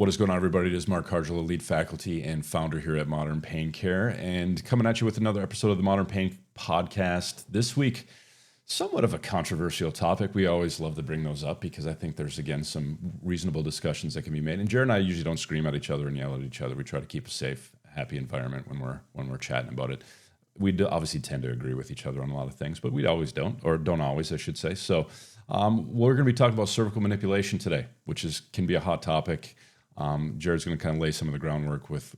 What is going on, everybody? It is Mark Cargil, lead faculty and founder here at Modern Pain Care, and coming at you with another episode of the Modern Pain Podcast. This week, somewhat of a controversial topic. We always love to bring those up because I think there's, again, some reasonable discussions that can be made. And Jared and I usually don't scream at each other and yell at each other. We try to keep a safe, happy environment when we're chatting about it. We do obviously tend to agree with each other on a lot of things, but we always don't, or don't always, I should say. So we're going to be talking about cervical manipulation today, which can be a hot topic. Jared's going to kind of lay some of the groundwork with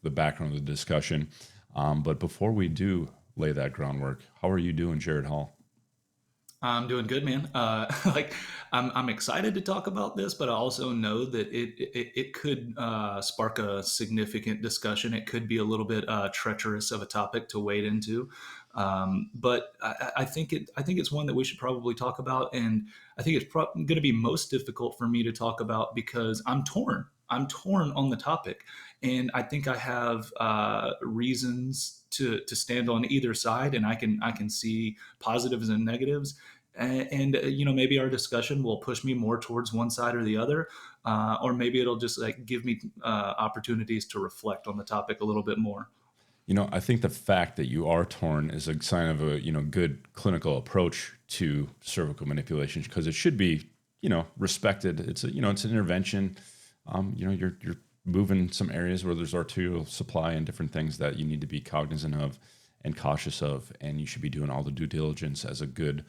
the background of the discussion. But before we do lay that groundwork, how are you doing, Jared Hall? I'm doing good, man. Like I'm excited to talk about this, but I also know that it could spark a significant discussion. It could be a little bit treacherous of a topic to wade into, but I think it's one that we should probably talk about, and I think it's going to be most difficult for me to talk about because I'm torn. I'm torn on the topic, and I think I have reasons to stand on either side, and I can see positives and negatives. And maybe our discussion will push me more towards one side or the other, or maybe it'll just like give me opportunities to reflect on the topic a little bit more. I think the fact that you are torn is a sign of a good clinical approach to cervical manipulation because it should be respected. It's an intervention. You're moving some areas where there's arterial supply and different things that you need to be cognizant of and cautious of, and you should be doing all the due diligence as a good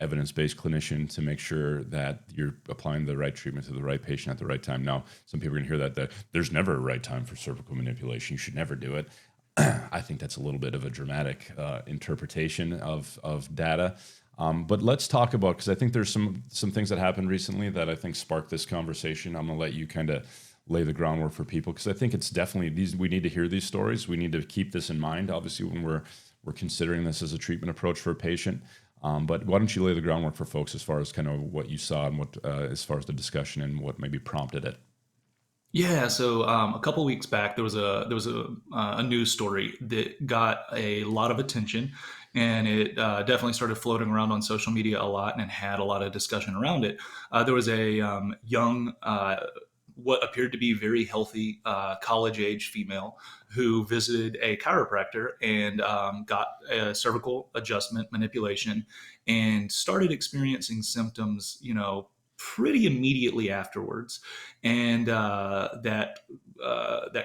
evidence-based clinician to make sure that you're applying the right treatment to the right patient at the right time. Now, some people are going to hear that there's never a right time for cervical manipulation. You should never do it. I think that's a little bit of a dramatic interpretation of data. But let's talk about, because I think there's some things that happened recently that I think sparked this conversation. I'm going to let you kind of lay the groundwork for people because I think it's definitely we need to hear these stories. We need to keep this in mind, obviously, when we're considering this as a treatment approach for a patient. But why don't you lay the groundwork for folks as far as kind of what you saw and what as far as the discussion and what maybe prompted it? Yeah, so a couple weeks back, there was a news story that got a lot of attention, and it definitely started floating around on social media a lot, and it had a lot of discussion around it. There was a young, what appeared to be very healthy college age female who visited a chiropractor and got a cervical adjustment manipulation and started experiencing symptoms, pretty immediately afterwards, and that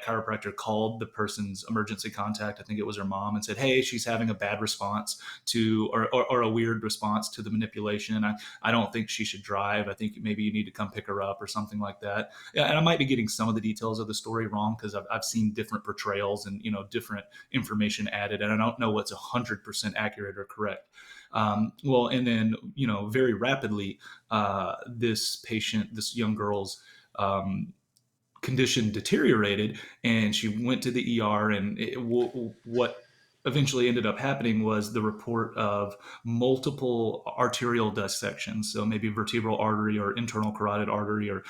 chiropractor called the person's emergency contact. I think it was her mom, and said, "Hey, she's having a bad response to, or a weird response to the manipulation. I don't think she should drive. I think maybe you need to come pick her up or something like that." Yeah, and I might be getting some of the details of the story wrong because I've seen different portrayals and different information added, and I don't know what's 100% accurate or correct. Well, and then very rapidly, this young girl's condition deteriorated, and she went to the ER. And what eventually ended up happening was the report of multiple arterial dissections, so maybe vertebral artery or internal carotid artery, or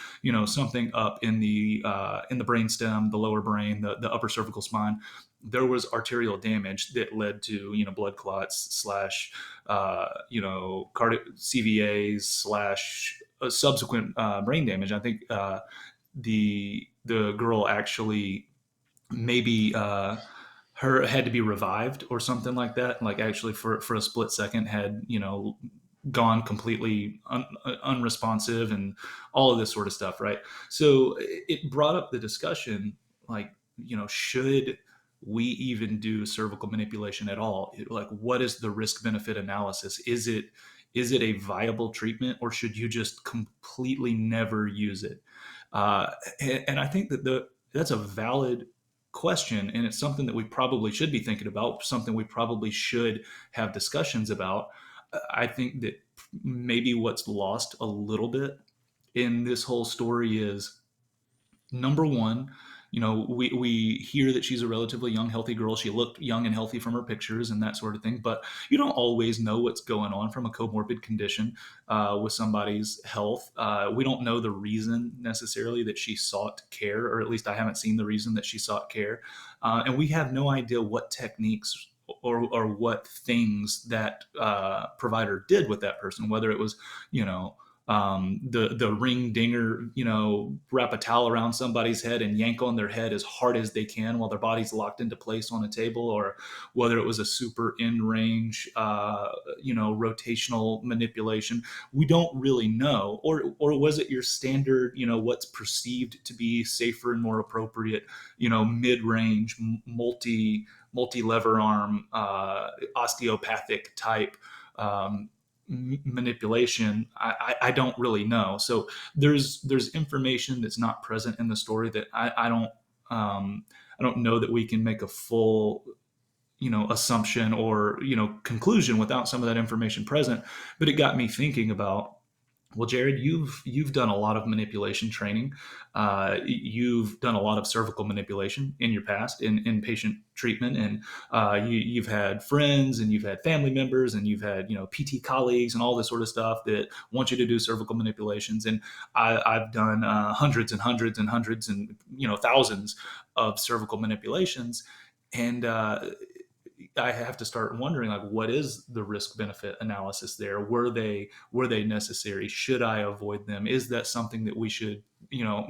something up in the brainstem, the lower brain, the upper cervical spine. There was arterial damage that led to blood clots slash cardiac CVAs slash subsequent brain damage. I think the girl actually maybe her had to be revived or something like that. Like actually for a split second had gone completely unresponsive and all of this sort of stuff, right? So it brought up the discussion, like, should we even do cervical manipulation at all? Like, what is the risk benefit analysis? Is it a viable treatment, or should you just completely never use it? uh, and I think that's a valid question, and it's something that we probably should be thinking about, something we probably should have discussions about. I think that maybe what's lost a little bit in this whole story is, number one, we hear that she's a relatively young, healthy girl. She looked young and healthy from her pictures and that sort of thing. But you don't always know what's going on from a comorbid condition with somebody's health. We don't know the reason necessarily that she sought care, or at least I haven't seen the reason that she sought care. And we have no idea what techniques or what things that provider did with that person, whether it was, you know, the ring dinger, wrap a towel around somebody's head and yank on their head as hard as they can while their body's locked into place on a table, or whether it was a super in range, rotational manipulation. We don't really know. Or was it your standard, what's perceived to be safer and more appropriate, mid range, multi lever arm, osteopathic type manipulation? I don't really know. So there's information that's not present in the story that I don't know that we can make a full assumption or conclusion without some of that information present. But it got me thinking about, well, Jared, you've done a lot of manipulation training. You've done a lot of cervical manipulation in your past in patient treatment, and you've had friends and you've had family members and you've had PT colleagues and all this sort of stuff that want you to do cervical manipulations. And I've done hundreds and hundreds and hundreds and thousands of cervical manipulations, and I have to start wondering, like, what is the risk benefit analysis there? Were they necessary? Should I avoid them? Is that something that we should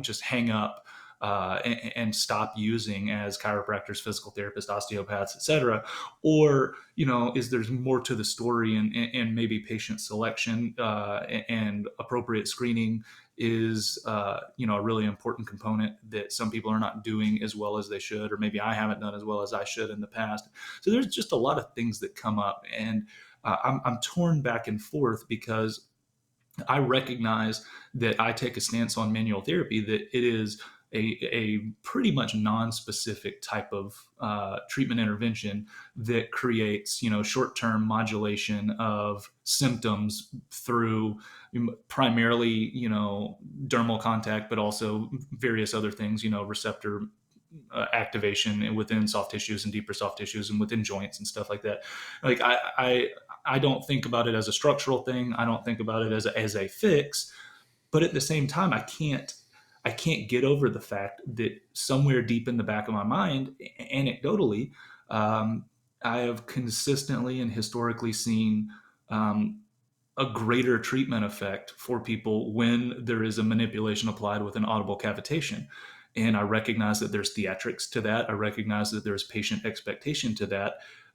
just hang up and stop using as chiropractors, physical therapists, osteopaths, etc.? Or is there more to the story, and maybe patient selection and appropriate screening is a really important component that some people are not doing as well as they should, or maybe I haven't done as well as I should in the past. So there's just a lot of things that come up, and I'm torn back and forth because I recognize that I take a stance on manual therapy that it is a pretty much non-specific type of treatment intervention that creates short-term modulation of symptoms through primarily dermal contact, but also various other things, receptor activation within soft tissues and deeper soft tissues and within joints and stuff like that. Like I don't think about it as a structural thing. I don't think about it as a fix. But at the same time, I can't get over the fact that somewhere deep in the back of my mind, anecdotally, I have consistently and historically seen a greater treatment effect for people when there is a manipulation applied with an audible cavitation. And I recognize that there's theatrics to that. I recognize that there's patient expectation to that.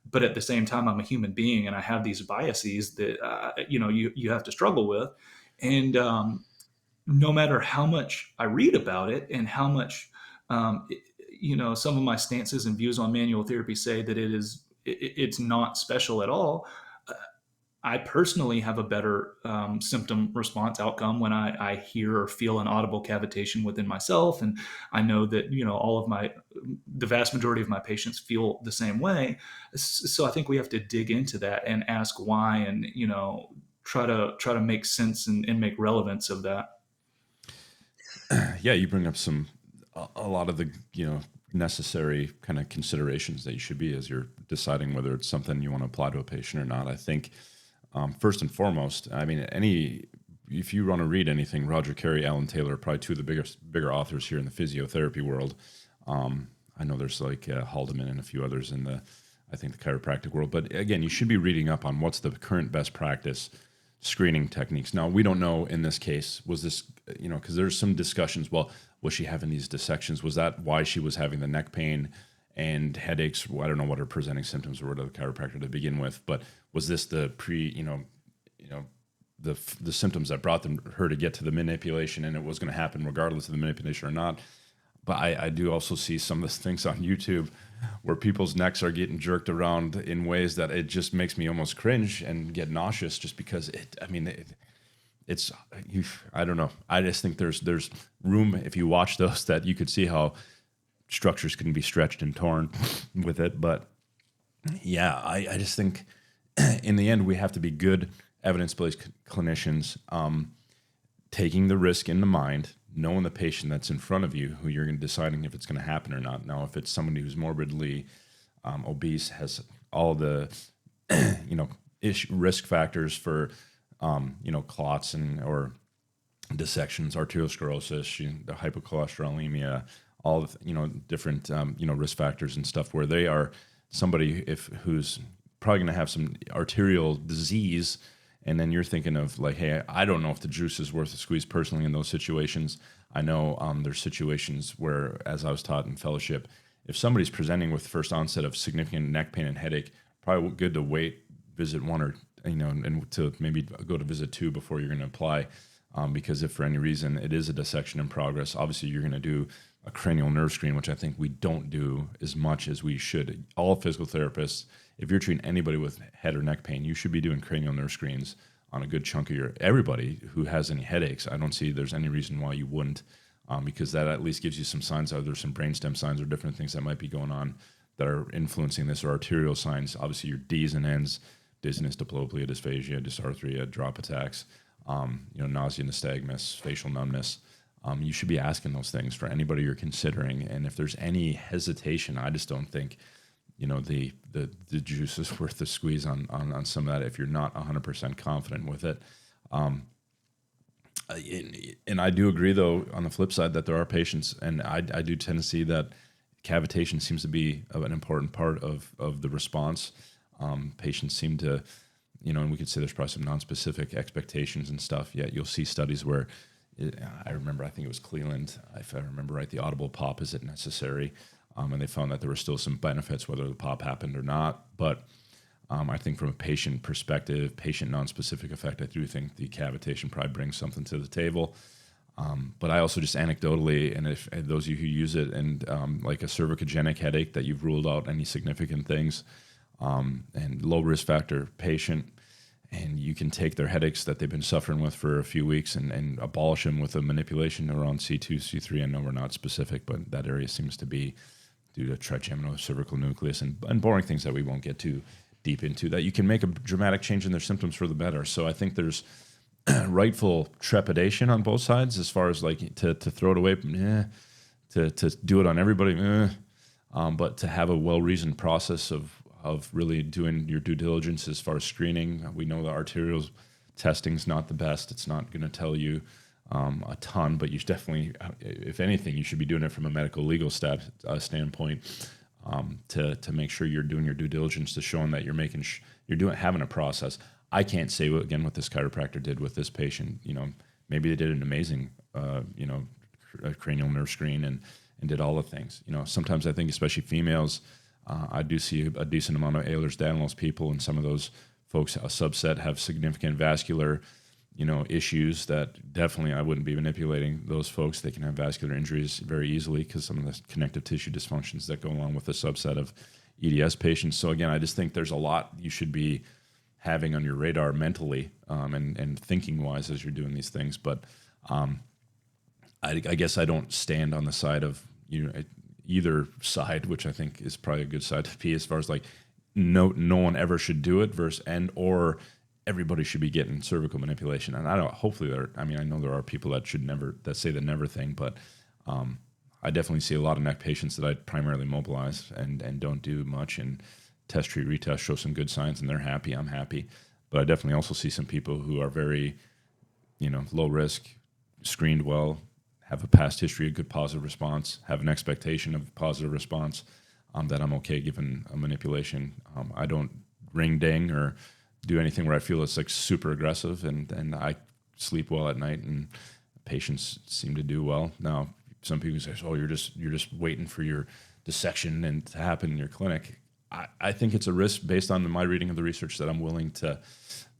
But at the same time, I'm a human being and I have these biases that, you have to struggle with. And no matter how much I read about it and how much, some of my stances and views on manual therapy say that it's not special at all. I personally have a better symptom response outcome when I hear or feel an audible cavitation within myself, and I know that the vast majority of my patients feel the same way. So I think we have to dig into that and ask why, and try to make sense and make relevance of that. Yeah, you bring up a lot of the necessary kind of considerations that you should be as you're deciding whether it's something you want to apply to a patient or not. I think first and foremost, I mean, if you want to read anything, Roger Carey, Alan Taylor are probably two of the bigger authors here in the physiotherapy world. I know there's like Haldeman and a few others in I think the chiropractic world. But again, you should be reading up on what's the current best practice screening techniques. Now, we don't know in this case, was this, because there's some discussions, well, was she having these dissections? Was that why she was having the neck pain and headaches? Well, I don't know what her presenting symptoms were to the chiropractor to begin with, but was this the the symptoms that brought her to get to the manipulation, and it was going to happen regardless of the manipulation or not? But I do also see some of the things on YouTube where people's necks are getting jerked around in ways that it just makes me almost cringe and get nauseous, just because I don't know. I just think there's room, if you watch those, that you could see how structures can be stretched and torn with it. But yeah, I just think in the end we have to be good evidence-based clinicians, taking the risk into mind, knowing the patient that's in front of you, who you're deciding if it's going to happen or not. Now, if it's somebody who's morbidly obese, has all the risk factors for clots or dissections, arteriosclerosis, the hypocholesterolemia, all the different risk factors and stuff, where they are somebody who's probably going to have some arterial disease and then you're thinking of like, hey, I don't know if the juice is worth the squeeze personally in those situations. I know there's situations where, as I was taught in fellowship, if somebody's presenting with first onset of significant neck pain and headache, probably good to wait visit one, or and to maybe go to visit two before you're going to apply, because if for any reason it is a dissection in progress, obviously you're going to do a cranial nerve screen, which I think we don't do as much as we should. All physical therapists, if you're treating anybody with head or neck pain, you should be doing cranial nerve screens on a good chunk of your everybody who has any headaches. I don't see there's any reason why you wouldn't, because that at least gives you some signs. Are there some brainstem signs or different things that might be going on that are influencing this, or arterial signs? Obviously, your D's and N's: dizziness, diplopia, dysphagia, dysarthria, drop attacks, nausea, nystagmus, facial numbness. You should be asking those things for anybody you're considering. And if there's any hesitation, I just don't think, the juice is worth the squeeze on some of that if you're not 100% confident with it. And I do agree, though, on the flip side, that there are patients, and I do tend to see that cavitation seems to be an important part of the response. Patients seem to, and we could say there's probably some non-specific expectations and stuff, yet you'll see studies where I remember, I think it was Cleveland, if I remember right, the audible pop, is it necessary? And they found that there were still some benefits whether the pop happened or not. But I think from a patient perspective, patient non-specific effect, I do think the cavitation probably brings something to the table. But I also just anecdotally, and if and those of you who use it, and like a cervicogenic headache that you've ruled out any significant things, and low risk factor patient, and you can take their headaches that they've been suffering with for a few weeks and abolish them with a manipulation around C2, C3. I know we're not specific, but that area seems to be due to trigeminal cervical nucleus and boring things that we won't get too deep into, that you can make a dramatic change in their symptoms for the better. So I think there's rightful trepidation on both sides as far as like to throw it away, to do it on everybody, but to have a well-reasoned process of really doing your due diligence as far as screening. We know the arterial testing is not the best. It's not going to tell you a ton, but you definitely, if anything, you should be doing it from a medical legal standpoint, to make sure you're doing your due diligence, to showing that you're making you're having a process. I can't say again what this chiropractor did with this patient. Maybe they did an amazing, cranial nerve screen and did all the things. Sometimes I think, especially females, I do see a decent amount of Ehlers-Danlos people, and some of those folks, a subset, have significant vascular, issues that definitely I wouldn't be manipulating those folks. They can have vascular injuries very easily because some of the connective tissue dysfunctions that go along with a subset of EDS patients. So again, I just think there's a lot you should be having on your radar mentally, and thinking wise as you're doing these things. But I guess I don't stand on the side of either side, which I think is probably a good side to be, as far as like no one ever should do it versus or everybody should be getting cervical manipulation. And hopefully I know there are people that say the never thing, but I definitely see a lot of neck patients that I primarily mobilize and don't do much, and test, treat, retest, show some good signs, and they're happy, I'm happy. But I definitely also see some people who are very, low risk, screened well, have a past history, a good positive response, have an expectation of positive response, that I'm okay giving a manipulation. I don't ring ding or do anything where I feel it's like super aggressive, and I sleep well at night, and patients seem to do well. Now, some people say, "Oh, you're just waiting for your dissection and to happen in your clinic." I think it's a risk based on my reading of the research that I'm willing to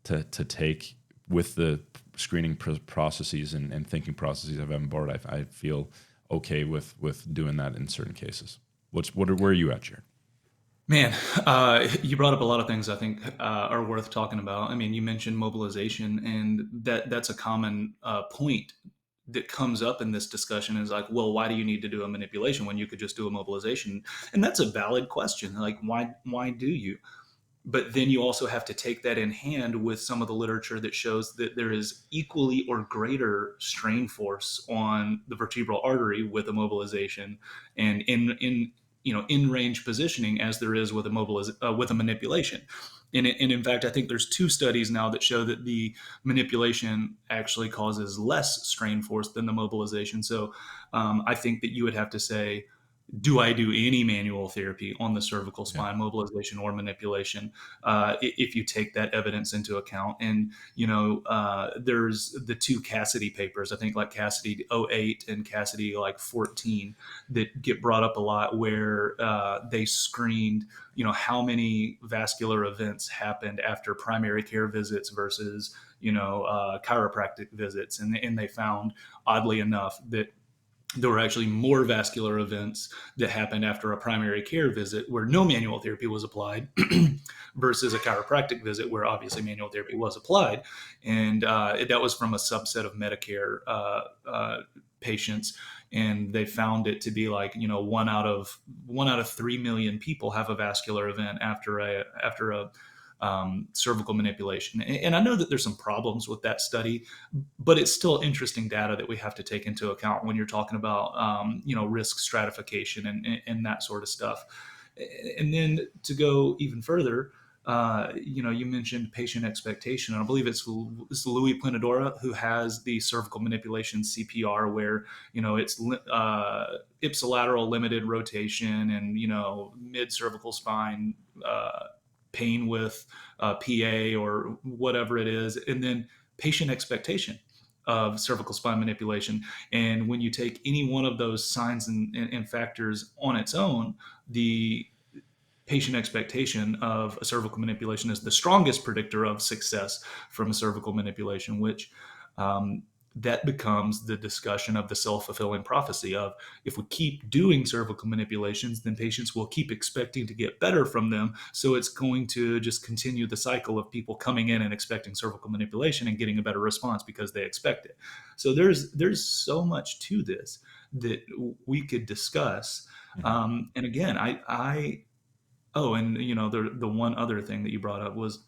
take with the screening processes and thinking processes I've on board. I feel okay with doing that in certain cases. Where are you at, Jared? Man, you brought up a lot of things I think are worth talking about. I mean, you mentioned mobilization, and that's a common point that comes up in this discussion, is like, well, why do you need to do a manipulation when you could just do a mobilization? And that's a valid question. Like, why do you? But then you also have to take that in hand with some of the literature that shows that there is equally or greater strain force on the vertebral artery with immobilization and in range positioning as there is with with a manipulation. And in fact, I think there's two studies now that show that the manipulation actually causes less strain force than the mobilization. So I think that you would have to say, do I do any manual therapy on the cervical Yeah. spine, mobilization or manipulation, if you take that evidence into account? And, there's the two Cassidy papers, I think like Cassidy '08 and Cassidy like 14, that get brought up a lot, where they screened, how many vascular events happened after primary care visits versus, chiropractic visits. And they found, oddly enough, that there were actually more vascular events that happened after a primary care visit where no manual therapy was applied versus a chiropractic visit where obviously manual therapy was applied. And that was from a subset of Medicare patients. And they found it to be like, one out of 3 million people have a vascular event after a cervical manipulation. And I know that there's some problems with that study, but it's still interesting data that we have to take into account when you're talking about, risk stratification and that sort of stuff. And then to go even further, you mentioned patient expectation, and I believe it's Louis Plinadora who has the cervical manipulation CPR, where it's ipsilateral limited rotation and mid cervical spine pain with PA or whatever it is, and then patient expectation of cervical spine manipulation. And when you take any one of those signs and factors on its own, the patient expectation of a cervical manipulation is the strongest predictor of success from a cervical manipulation, which um, that becomes the discussion of the self-fulfilling prophecy of, if we keep doing cervical manipulations, then patients will keep expecting to get better from them. So it's going to just continue the cycle of people coming in and expecting cervical manipulation and getting a better response because they expect it. So there's so much to this that we could discuss. Mhm. And again, I Oh, and the one other thing that you brought up was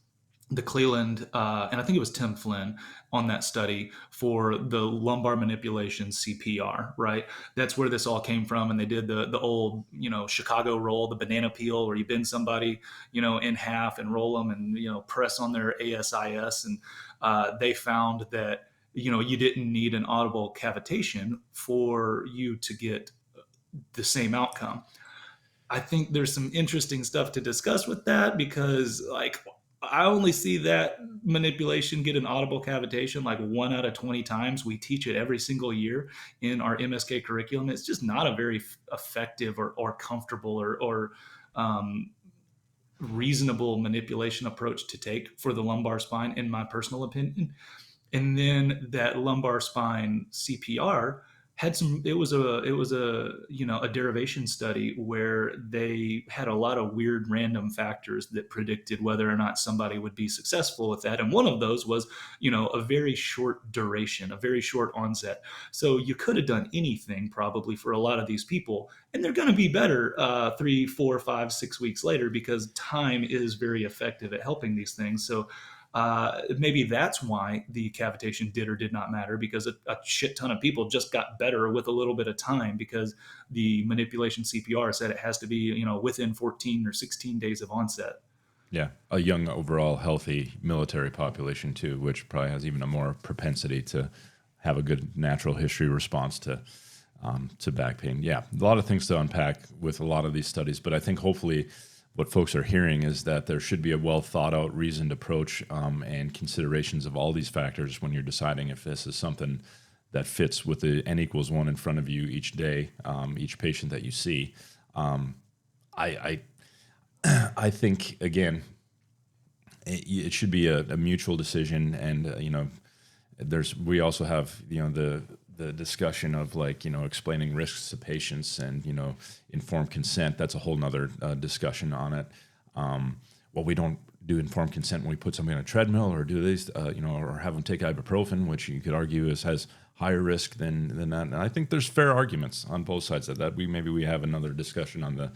the Cleland, and I think it was Tim Flynn on that study for the lumbar manipulation CPR. Right, that's where this all came from, and they did the old Chicago roll, the banana peel, where you bend somebody in half and roll them and press on their ASIS, and they found that you didn't need an audible cavitation for you to get the same outcome. I think there's some interesting stuff to discuss with that, because like I only see that manipulation get an audible cavitation like 1 out of 20 times. We teach it every single year in our MSK curriculum. It's just not a very effective or comfortable or um, reasonable manipulation approach to take for the lumbar spine, in my personal opinion. And then that lumbar spine CPR had some. It was a a derivation study where they had a lot of weird random factors that predicted whether or not somebody would be successful with that. And one of those was a very short duration, a very short onset. So you could have done anything probably for a lot of these people, and they're going to be better 3, 4, 5, 6 weeks later, because time is very effective at helping these things. So maybe that's why the cavitation did or did not matter, because a shit ton of people just got better with a little bit of time, because the manipulation CPR said it has to be within 14 or 16 days of onset. Yeah, a young overall healthy military population too, which probably has even a more propensity to have a good natural history response to back pain. Yeah, a lot of things to unpack with a lot of these studies, but I think hopefully what folks are hearing is that there should be a well thought out, reasoned approach and considerations of all these factors when you're deciding if this is something that fits with the n equals one in front of you each day, each patient that you see. I I think again, it should be a mutual decision, and we also have the discussion of like explaining risks to patients and informed consent. That's a whole nother discussion on it. Well, we don't do informed consent when we put somebody on a treadmill or do these or have them take ibuprofen, which you could argue has higher risk than that. And I think there's fair arguments on both sides of that. Maybe we have another discussion on the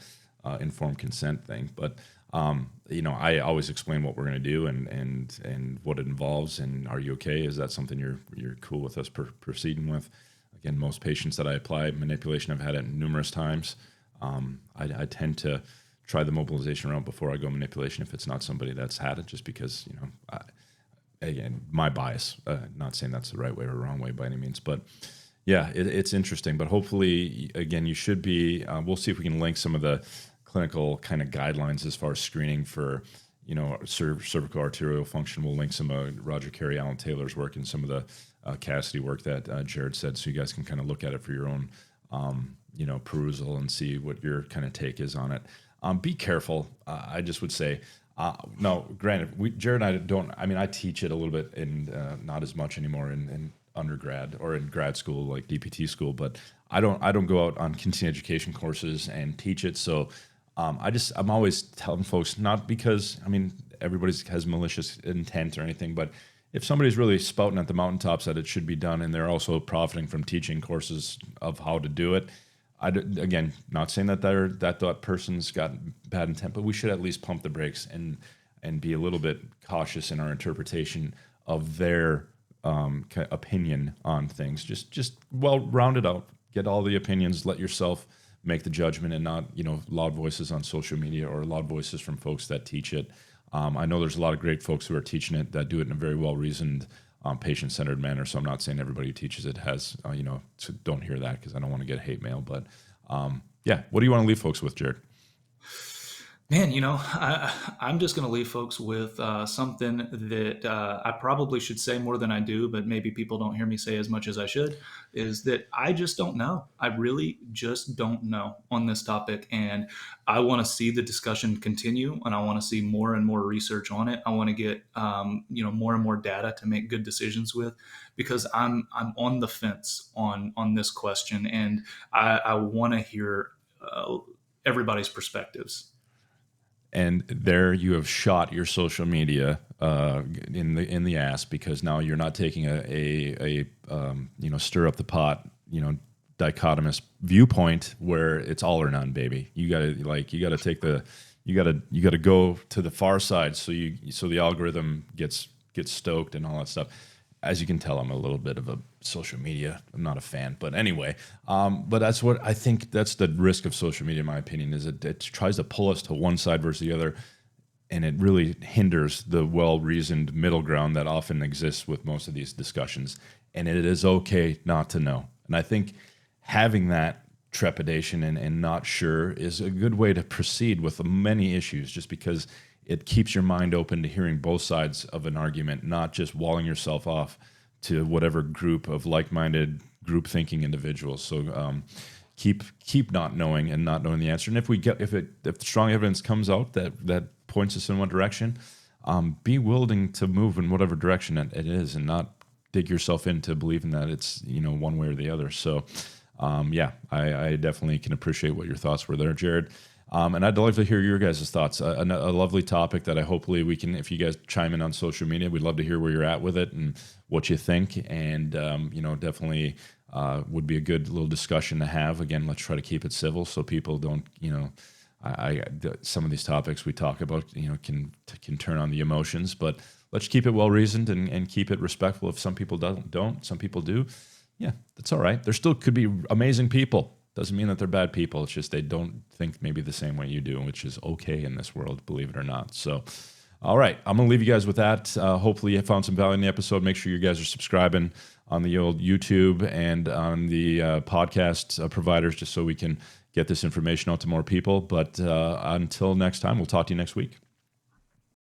informed consent thing, but I always explain what we're going to do and what it involves. And are you okay? Is that something you're cool with us proceeding with? Again, most patients that I apply manipulation, I've had it numerous times. I tend to try the mobilization route before I go manipulation if it's not somebody that's had it, just because again, my bias. Not saying that's the right way or wrong way by any means, but Yeah, it's interesting, but hopefully, again, you should be. We'll see if we can link some of the clinical kind of guidelines as far as screening for, cervical arterial function. We'll link some Roger Carey, Alan Taylor's work, and some of the Cassidy work that Jared said, so you guys can kind of look at it for your own, perusal and see what your kind of take is on it. Be careful. I just would say. No, granted, Jared and I don't. I mean, I teach it a little bit, in not as much anymore in undergrad or in grad school, like DPT school, but I don't go out on continuing education courses and teach it. So I'm always telling folks, not because, I mean, everybody has malicious intent or anything, but if somebody's really spouting at the mountaintops that it should be done, and they're also profiting from teaching courses of how to do it, again, not saying that that person's got bad intent, but we should at least pump the brakes and be a little bit cautious in our interpretation of their opinion on things. Just well round it out. Get all the opinions. Let yourself make the judgment, and not loud voices on social media or loud voices from folks that teach it. I know there's a lot of great folks who are teaching it that do it in a very well reasoned, patient-centered manner. So I'm not saying everybody who teaches it has, so don't hear that, because I don't want to get hate mail. But yeah, what do you want to leave folks with, Jared? Man, I'm just going to leave folks with something that I probably should say more than I do, but maybe people don't hear me say as much as I should, is that I just don't know. I really just don't know on this topic. And I want to see the discussion continue, and I want to see more and more research on it. I want to get, more and more data to make good decisions with, because I'm on the fence on this question. And I want to hear everybody's perspectives. And there you have shot your social media in the ass, because now you're not taking a stir up the pot dichotomous viewpoint where it's all or none, baby. You gotta take you gotta go to the far side, so the algorithm gets stoked and all that stuff. As you can tell, I'm a little bit of a social media. I'm not a fan, but anyway. But that's what I think. That's the risk of social media, in my opinion, is it tries to pull us to one side versus the other, and it really hinders the well-reasoned middle ground that often exists with most of these discussions. And it is okay not to know. And I think having that trepidation and not sure is a good way to proceed with many issues, just because it keeps your mind open to hearing both sides of an argument, not just walling yourself off to whatever group of like-minded, group-thinking individuals. So keep not knowing and not knowing the answer. And if strong evidence comes out that points us in one direction, be willing to move in whatever direction it is, and not dig yourself into believing that it's one way or the other. So I definitely can appreciate what your thoughts were there, Jared. And I'd love to hear your guys' thoughts. A lovely topic that I hopefully we can, if you guys chime in on social media, we'd love to hear where you're at with it and what you think. And, definitely would be a good little discussion to have. Again, let's try to keep it civil so people don't, some of these topics we talk about, can turn on the emotions. But let's keep it well-reasoned and keep it respectful. If some people don't, some people do. Yeah, that's all right. There still could be amazing people. Doesn't mean that they're bad people. It's just they don't think maybe the same way you do, which is okay in this world, believe it or not. So, all right, I'm going to leave you guys with that. Hopefully you found some value in the episode. Make sure you guys are subscribing on the old YouTube and on the podcast providers, just so we can get this information out to more people. But until next time, we'll talk to you next week.